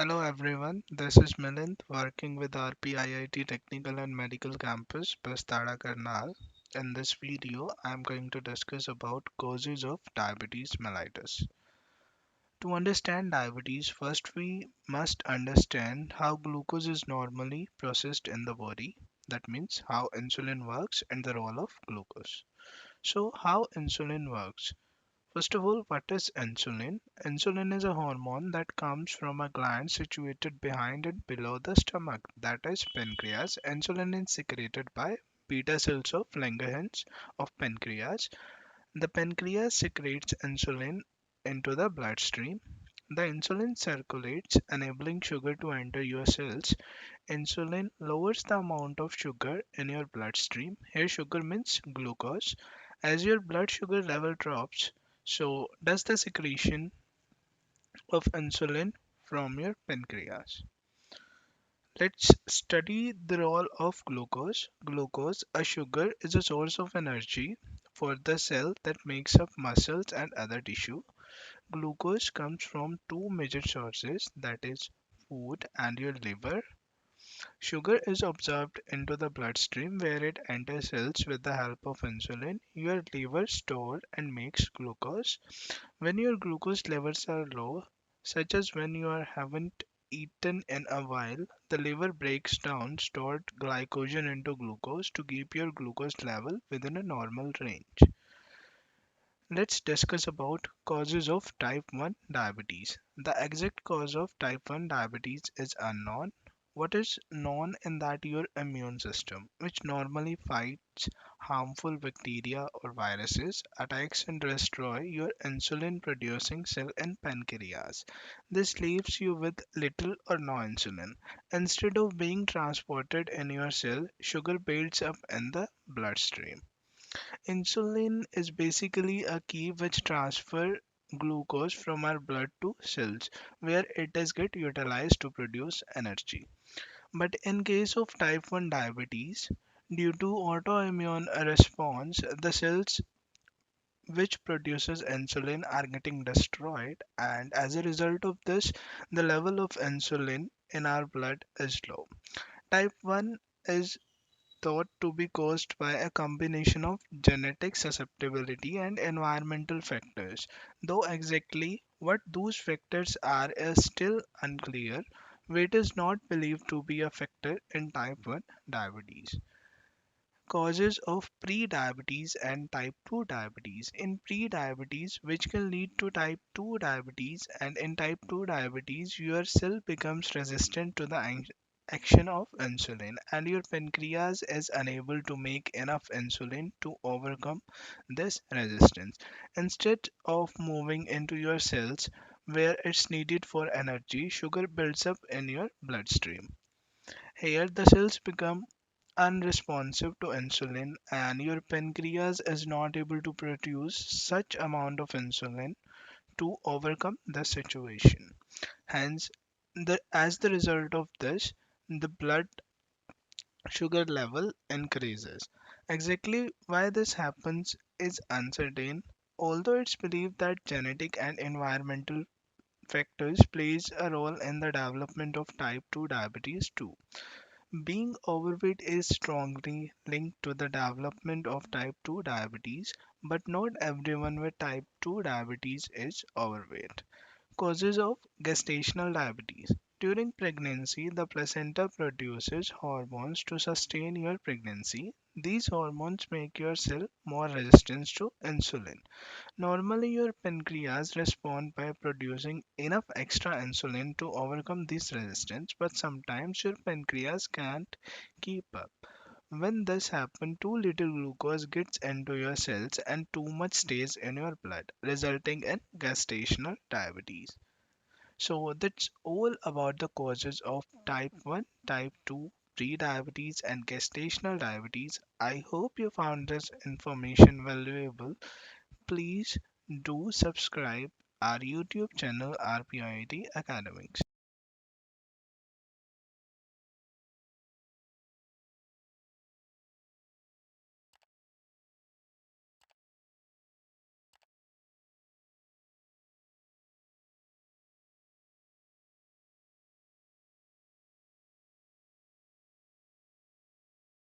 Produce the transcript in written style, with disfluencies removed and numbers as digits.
Hello everyone, this is Milind working with RPIIT Technical and Medical Campus, Plaza, Karnal. In this video, I am going to discuss about causes of diabetes mellitus. To understand diabetes, first we must understand how glucose is normally processed in the body. That means how insulin works and the role of glucose. So, how insulin works? First of all, what is insulin? Insulin is a hormone that comes from a gland situated behind and below the stomach, that is pancreas. Insulin is secreted by beta cells of Langerhans of pancreas. The pancreas secretes insulin into the bloodstream. The insulin circulates, enabling sugar to enter your cells. Insulin lowers the amount of sugar in your bloodstream. Here, sugar means glucose. As your blood sugar level drops, so does the secretion of insulin from your pancreas. Let's study the role of glucose. Glucose, a sugar, is a source of energy for the cell that makes up muscles and other tissue. Glucose comes from two major sources, that is food and your liver. Sugar is absorbed into the bloodstream where it enters cells with the help of insulin. Your liver stores and makes glucose. When your glucose levels are low, such as when you haven't eaten in a while, the liver breaks down stored glycogen into glucose to keep your glucose level within a normal range. Let's discuss about causes of type 1 diabetes. The exact cause of type 1 diabetes is unknown. What is known in that your immune system, which normally fights harmful bacteria or viruses, attacks and destroy your insulin producing cell in pancreas. This leaves you with little or no insulin. Instead of being transported in your cell, sugar builds up in the bloodstream. Insulin is basically a key which transfer glucose from our blood to cells where it is get utilized to produce energy. But in case of type 1 diabetes, due to autoimmune response, the cells which produces insulin are getting destroyed, and as a result of this, the level of insulin in our blood is low. Type 1 is thought to be caused by a combination of genetic susceptibility and environmental factors. Though exactly what those factors are is still unclear, weight is not believed to be a factor in type 1 diabetes. Causes of pre-diabetes and type 2 diabetes. In pre-diabetes, which can lead to type 2 diabetes, and in type 2 diabetes, your cell becomes resistant to the action of insulin, and your pancreas is unable to make enough insulin to overcome this resistance. Instead of moving into your cells where it's needed for energy, sugar builds up in your bloodstream. Here, the cells become unresponsive to insulin, and your pancreas is not able to produce such amount of insulin to overcome the situation. Hence, as the result of this, the blood sugar level increases. Exactly why this happens is uncertain, although it's believed that genetic and environmental factors plays a role in the development of type 2 diabetes too. Being overweight is strongly linked to the development of type 2 diabetes, but not everyone with type 2 diabetes is overweight. Causes of gestational diabetes. During pregnancy, the placenta produces hormones to sustain your pregnancy. These hormones make your cell more resistant to insulin. Normally, your pancreas responds by producing enough extra insulin to overcome this resistance, but sometimes your pancreas can't keep up. When this happens, too little glucose gets into your cells and too much stays in your blood, resulting in gestational diabetes. So that's all about the causes of type 1, type 2, pre-diabetes and gestational diabetes. I hope you found this information valuable. Please do subscribe our YouTube channel RPIIT Academics.